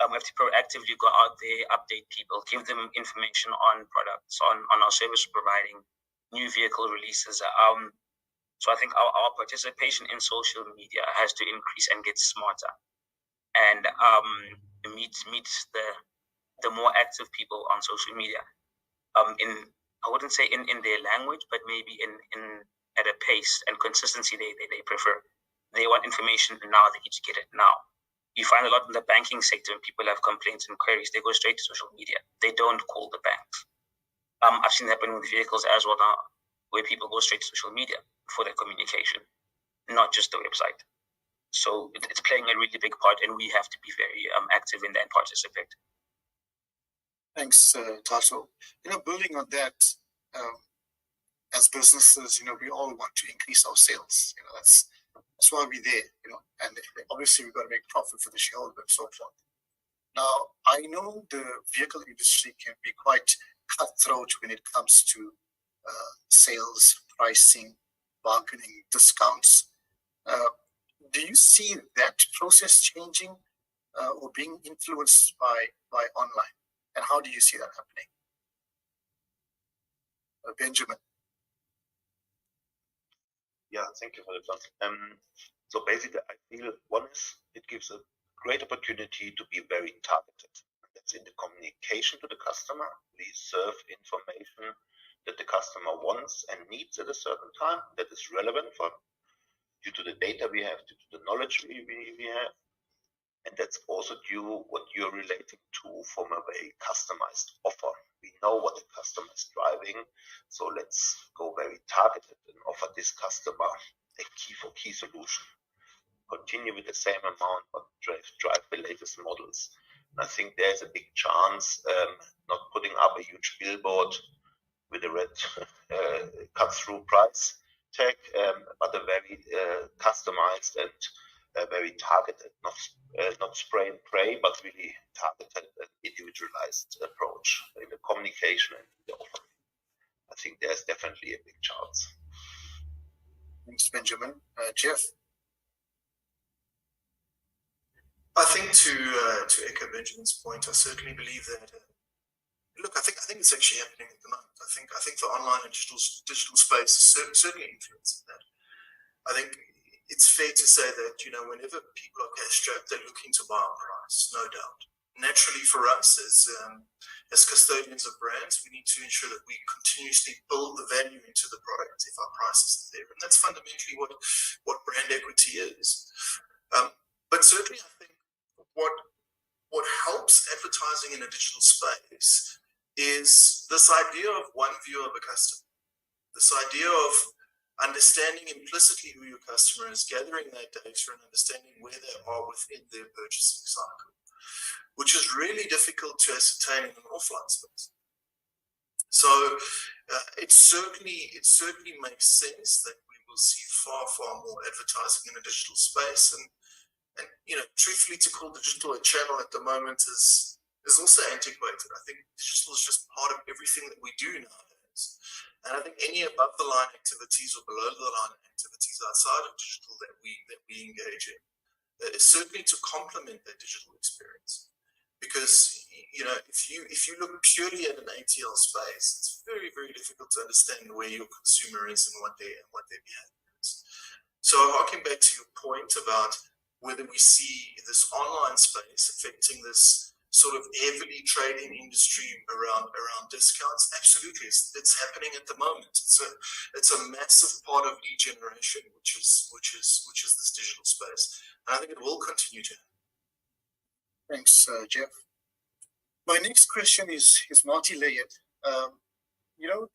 We have to proactively go out there, update people, give them information on products, on our service providing, new vehicle releases. So I think our participation in social media has to increase and get smarter and meet the more active people on social media. I wouldn't say in their language, but maybe in at a pace and consistency they prefer. They want information now, they need to get it now. You find a lot in the banking sector when people have complaints and queries, they go straight to social media. They don't call the banks. I've seen that happen with vehicles as well now, where people go straight to social media for their communication, not just the website. So it's playing a really big part, and we have to be very active in that and participate. Thanks, Tato. Building on that, as businesses, we all want to increase our sales. That's why we're there. And obviously we've got to make profit for the shareholder and so forth. Now, I know the vehicle industry can be quite cutthroat when it comes to sales, pricing, bargaining, discounts. Do you see that process changing or being influenced by online? And how do you see that happening? Benjamin. Yeah, thank you for that. So basically, I feel one is it gives a great opportunity to be very targeted. That's in the communication to the customer. We serve information that the customer wants and needs at a certain time that is relevant for due to the data we have, due to the knowledge we have. And that's also due what you're relating to from a very customized offer. We know what the customer is driving, so let's go very targeted and offer this customer a key solution. Continue with the same amount, but drive the latest models. And I think there's a big chance not putting up a huge billboard with a red cut-through price tag, but a very customized and very targeted, not spray and pray, but really targeted and individualized approach in the communication and the offering. I think there's definitely a big chance. Thanks, Benjamin. Jeff? I think to echo Benjamin's point, I certainly believe that. Look, I think it's actually happening at the moment. I think the online and digital space is certainly influencing that. I think it's fair to say that, you know, whenever people are cash strapped, they're looking to buy on price, no doubt. Naturally, for us as custodians of brands, we need to ensure that we continuously build the value into the product if our price is there, and that's fundamentally what brand equity is. But certainly, I think what helps advertising in a digital space is this idea of one view of a customer, this idea of understanding implicitly who your customer is, gathering that data and understanding where they are within their purchasing cycle, which is really difficult to ascertain in an offline space. So it certainly makes sense that we will see far more advertising in a digital space, and you know, truthfully, to call digital a channel at the moment is also antiquated. I think digital is just part of everything that we do nowadays. And I think any above the line activities or below the line activities outside of digital that we engage in is certainly to complement that digital experience. Because, you know, if you look purely at an ATL space, it's very difficult to understand where your consumer is and what their behavior is. So harking back to your point about whether we see this online space affecting this sort of heavily trading industry around discounts, absolutely, it's happening at the moment. It's a massive part of lead generation, which is this digital space, and I think it will continue to happen. Thanks, Jeff. My next question is multi-layered. You know,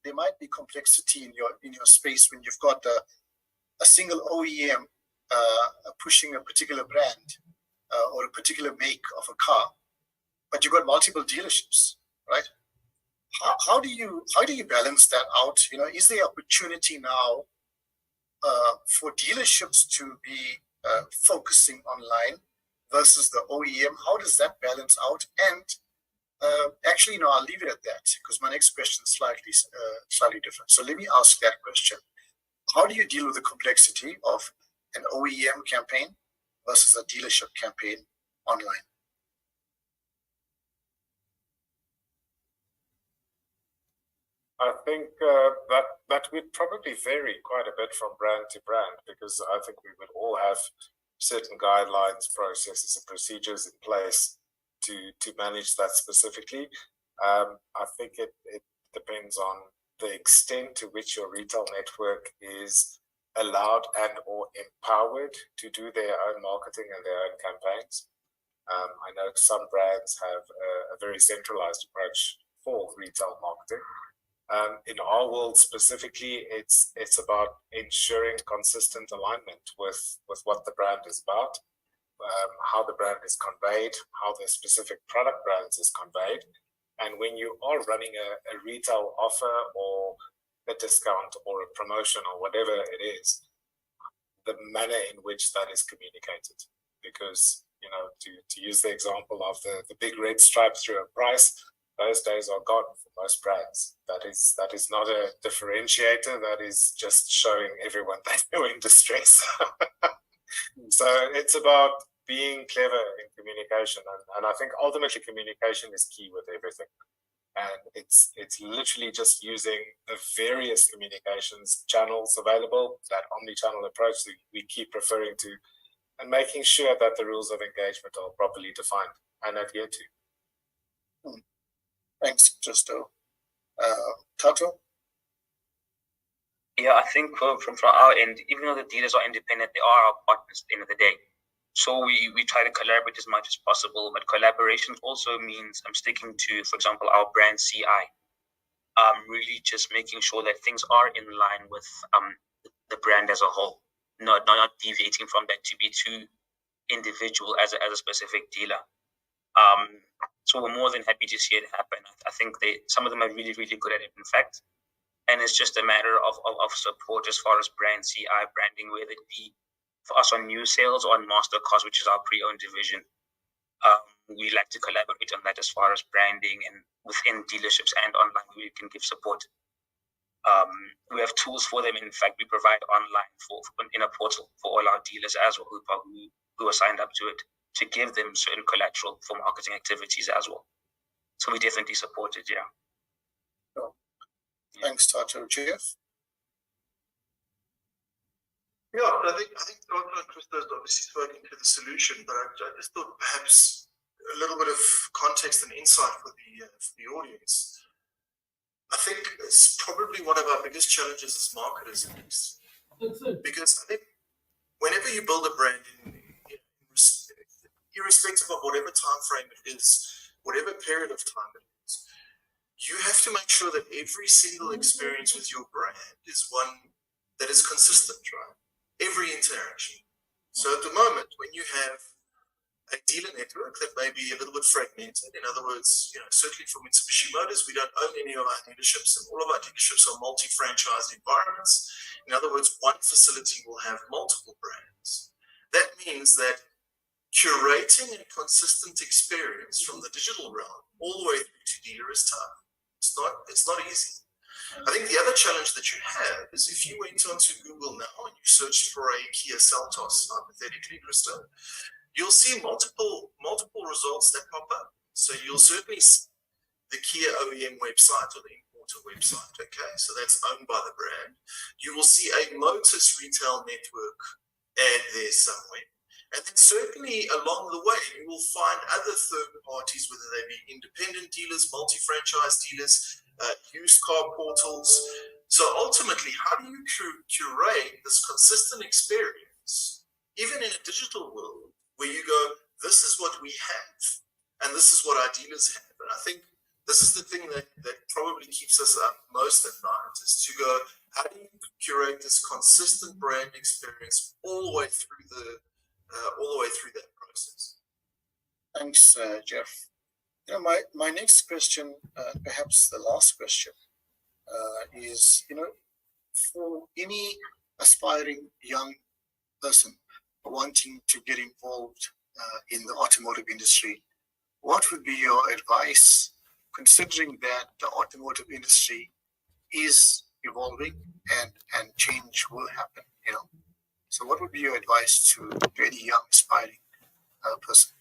there might be complexity in your space when you've got a single OEM pushing a particular brand or a particular make of a car, but you've got multiple dealerships, right? How do you balance that out? You know, is there opportunity now for dealerships to be focusing online versus the OEM? How does that balance out? And actually, no, I'll leave it at that because my next question is slightly different. So let me ask that question. How do you deal with the complexity of an OEM campaign versus a dealership campaign online? I think that would probably vary quite a bit from brand to brand, because I think we would all have certain guidelines, processes, and procedures in place to manage that specifically. I think it depends on the extent to which your retail network is allowed and or empowered to do their own marketing and their own campaigns. I know some brands have a very centralized approach for retail marketing. In our world specifically, it's about ensuring consistent alignment with what the brand is about, how the brand is conveyed, how the specific product brands is conveyed. And when you are running a retail offer or a discount or a promotion or whatever it is, the manner in which that is communicated. Because, you know, to use the example of the big red stripe through a price, those days are gone for most brands. That is not a differentiator. That is just showing everyone that you're in distress. So it's about being clever in communication, and I think ultimately communication is key with everything. And it's literally just using the various communications channels available, that omnichannel approach that we keep referring to, and making sure that the rules of engagement are properly defined and adhered to. Thanks, Justo. Tato? Yeah, I think from our end, even though the dealers are independent, they are our partners at the end of the day. So we try to collaborate as much as possible, but collaboration also means I'm sticking to, for example, our brand CI. Really just making sure that things are in line with the brand as a whole, not deviating from that to be too individual as a specific dealer. So we're more than happy to see it happen. I think some of them are really, really good at it, in fact. And it's just a matter of support as far as brand CI branding, whether it be for us on new sales or on Mastercard, which is our pre-owned division. We like to collaborate on that as far as branding, and within dealerships and online, we can give support. We have tools for them. In fact, we provide online in a portal for all our dealers as well who are signed up to it, to give them certain collateral for marketing activities as well. So we definitely support it, yeah. Sure. Thanks, Tato. Jeff? Yeah, I think Tato and Krista has obviously spoken to the solution, but I just thought perhaps a little bit of context and insight for the audience. I think it's probably one of our biggest challenges as marketers, at least. Because I think whenever you build a brand, irrespective of whatever time frame it is, whatever period of time it is, you have to make sure that every single experience with your brand is one that is consistent, right? Every interaction. So at the moment, when you have a dealer network that may be a little bit fragmented, in other words, certainly for Mitsubishi Motors, we don't own any of our dealerships, and all of our dealerships are multi-franchise environments. In other words, one facility will have multiple brands. That means that curating a consistent experience from the digital realm all the way through to dealer is tough. It's not easy. I think the other challenge that you have is if you went onto Google now and you searched for a Kia Seltos, hypothetically, Krista, you'll see multiple results that pop up. So you'll certainly see the Kia OEM website or the importer website, okay? So that's owned by the brand. You will see a Motus retail network ad there somewhere. And then certainly along the way, you will find other third parties, whether they be independent dealers, multi-franchise dealers, used car portals. So ultimately, how do you curate this consistent experience, even in a digital world, where you go, this is what we have, and this is what our dealers have? And I think this is the thing that probably keeps us up most at night, is to go, how do you curate this consistent brand experience all the way through that process? Thanks, Jeff. My next question, perhaps the last question, is, for any aspiring young person wanting to get involved in the automotive industry, what would be your advice, considering that the automotive industry is evolving and change will happen, So what would be your advice to any young aspiring person?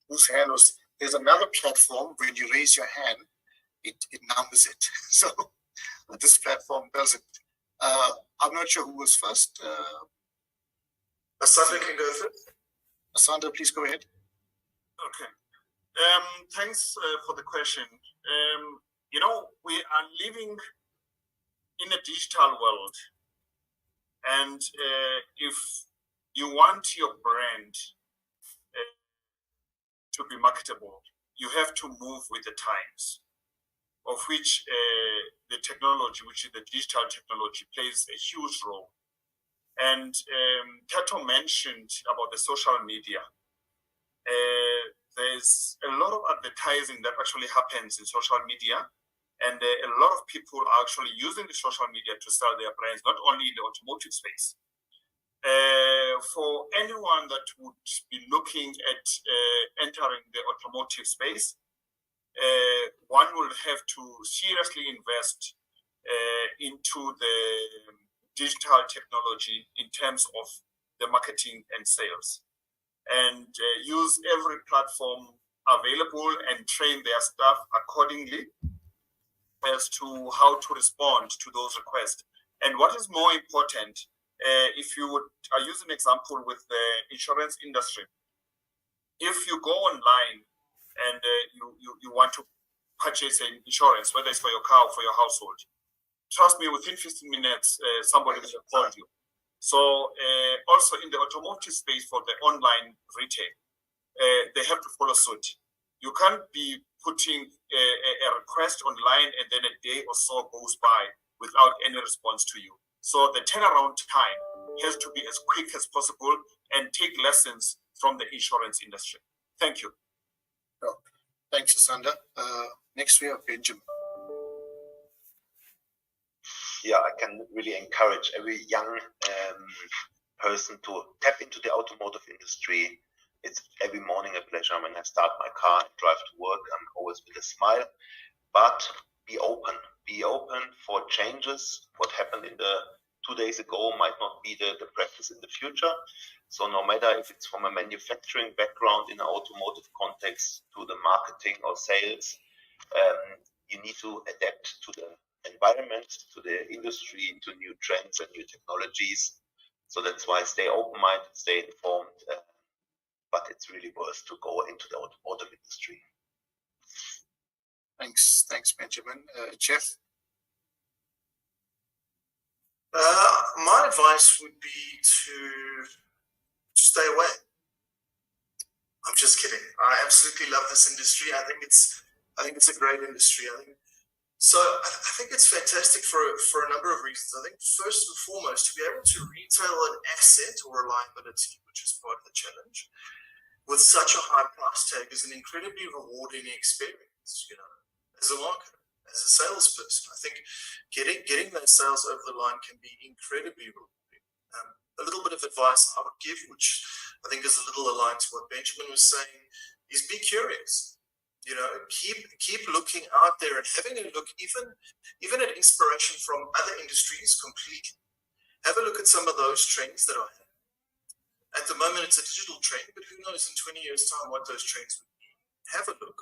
Whose hand was? There's another platform. When you raise your hand, it numbers it. So this platform doesn't. I'm not sure who was first. Asanda can go first. Asanda, please go ahead. Okay. Thanks for the question. We are living in a digital world, and if you want your brand to be marketable, you have to move with the times, of which the technology, which is the digital technology, plays a huge role. And Tato mentioned about the social media. There's a lot of advertising that actually happens in social media, and a lot of people are actually using the social media to sell their brands, not only in the automotive space. For anyone that would be looking at entering the automotive space, one will have to seriously invest into the digital technology in terms of the marketing and sales, and use every platform available and train their staff accordingly as to how to respond to those requests. And what is more important, if you would, I use an example with the insurance industry. If you go online and you want to purchase an insurance, whether it's for your car or for your household, trust me, within 15 minutes, somebody will call you. So also in the automotive space for the online retail, they have to follow suit. You can't be putting a request online and then a day or so goes by without any response to you. So the turnaround time has to be as quick as possible and take lessons from the insurance industry. Thank you. Oh, thanks, Asanda. Next we have Benjamin. Yeah, I can really encourage every young person to tap into the automotive industry. It's every morning a pleasure when I start my car and drive to work. I'm always with a smile, but be open for changes. What happened in the 2 days ago might not be the practice in the future. So no matter if it's from a manufacturing background in an automotive context to the marketing or sales, you need to adapt to the environment, to the industry, to new trends and new technologies. So that's why stay open-minded, stay informed, but it's really worth to go into the automotive industry. Thanks, Benjamin. Jeff? My advice would be to stay away. I'm just kidding. I absolutely love this industry. I think it's a great industry. I think it's fantastic for a number of reasons. I think first and foremost, to be able to retail an asset or a liability, which is part of the challenge, with such a high price tag is an incredibly rewarding experience, as a marketer, as a salesperson. I think getting those sales over the line can be incredibly rewarding. A little bit of advice I would give, which I think is a little aligned to what Benjamin was saying, is be curious. Keep looking out there and having a look, even at inspiration from other industries completely. Have a look at some of those trends that are happening. At the moment, it's a digital trend, but who knows in 20 years' time what those trends would be. Have a look.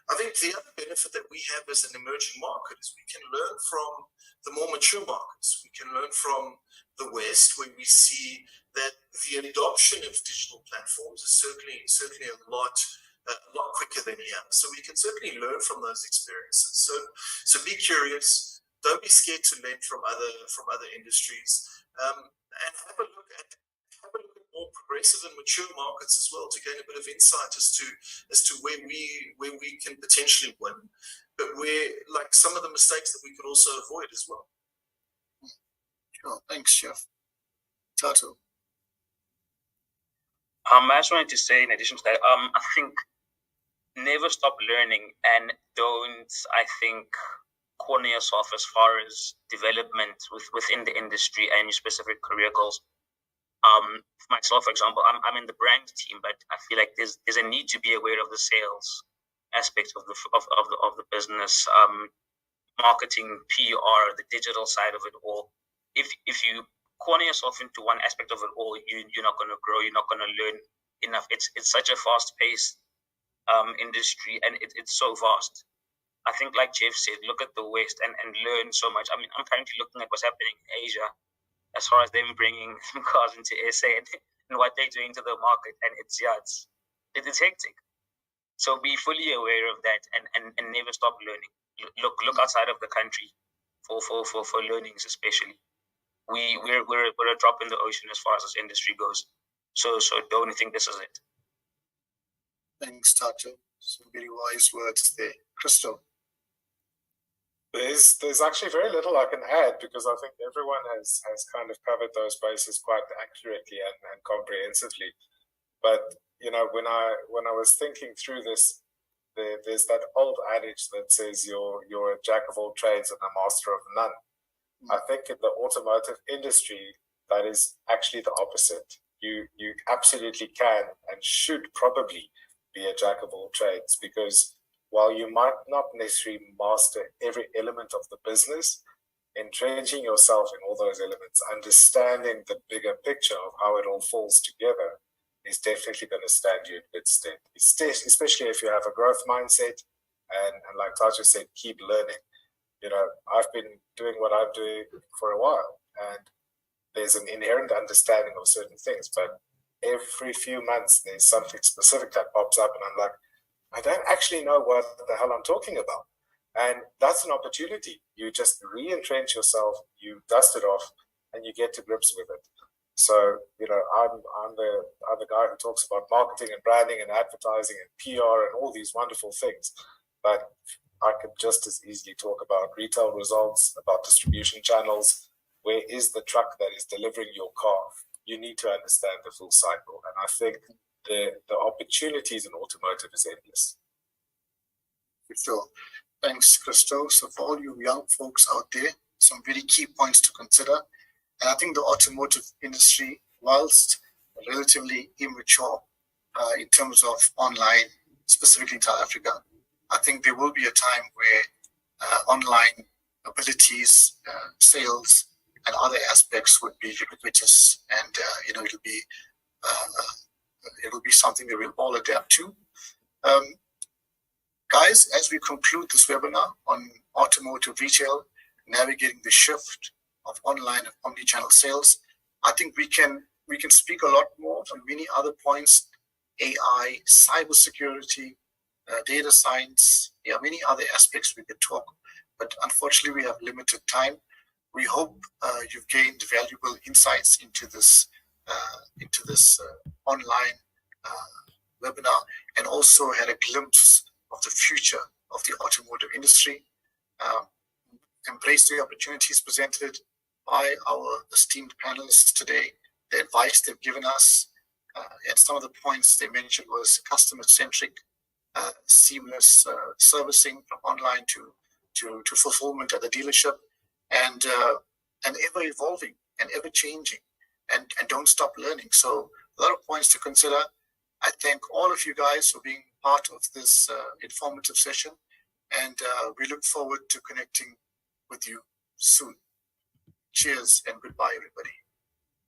I think the other benefit that we have as an emerging market is we can learn from the more mature markets. We can learn from the West, where we see that the adoption of digital platforms is certainly a lot quicker than here. So we can certainly learn from those experiences. So be curious. Don't be scared to learn from other industries, and have a look at more progressive and mature markets as well to gain a bit of insight as to where we can potentially win, but where some of the mistakes that we could also avoid as well. Sure. Thanks, Jeff. Tato. I just wanted to say, in addition to that, I think never stop learning, and don't, I think, corner yourself as far as development within the industry and your specific career goals. For myself, for example, I'm in the brand team, but I feel like there's a need to be aware of the sales aspect of the business, marketing, PR, the digital side of it all. If you corner yourself into one aspect of it all, you're not going to grow. You're not going to learn enough. It's such a fast-paced industry, and it's so vast. I think, like Jeff said, look at the West and learn so much. I mean, I'm currently looking at what's happening in Asia, as far as them bringing cars into SA and what they're doing to the market, and it's hectic. So be fully aware of that and never stop learning. Look outside of the country for learnings, especially. We're a drop in the ocean as far as this industry goes. So don't think this is it. Thanks, Tato. Some very wise words there. Crystal. There's actually very little I can add, because I think everyone has kind of covered those bases quite accurately and comprehensively. But when I was thinking through this, there's that old adage that says you're a jack of all trades and a master of none. I think in the automotive industry, that is actually the opposite. You absolutely can and should probably be a jack of all trades, because while you might not necessarily master every element of the business, entrenching yourself in all those elements, understanding the bigger picture of how it all falls together, is definitely going to stand you in good stead, especially if you have a growth mindset and like Tato said, keep learning. I've been doing what I'm doing for a while, and there's an inherent understanding of certain things, but every few months there's something specific that pops up, and I'm like, I don't actually know what the hell I'm talking about. And that's an opportunity. You just re-entrench yourself, you dust it off, and you get to grips with it. So, I'm the guy who talks about marketing and branding and advertising and PR and all these wonderful things. But I could just as easily talk about retail results, about distribution channels. Where is the truck that is delivering your car? You need to understand the full cycle. And I think the opportunities in automotive is endless. So thanks, Christo. So for all you young folks out there, some very key points to consider. And I think the automotive industry, whilst relatively immature in terms of online, specifically in South Africa, I think there will be a time where online abilities, sales, and other aspects would be ubiquitous, and it'll be something that we'll all adapt to. Guys, as we conclude this webinar on automotive retail, navigating the shift of online and omnichannel sales, I think we can speak a lot more on many other points: AI, cybersecurity, data science. Yeah, many other aspects we could talk, but unfortunately we have limited time. We hope you've gained valuable insights into this online webinar, and also had a glimpse of the future of the automotive industry. Embrace the opportunities presented by our esteemed panelists today, the advice they've given us, and some of the points they mentioned was customer-centric, seamless servicing from online to fulfillment at the dealership, and ever evolving and ever changing, and don't stop learning. So a lot of points to consider. I thank all of you guys for being part of this informative session, and we look forward to connecting with you soon. Cheers and goodbye, everybody.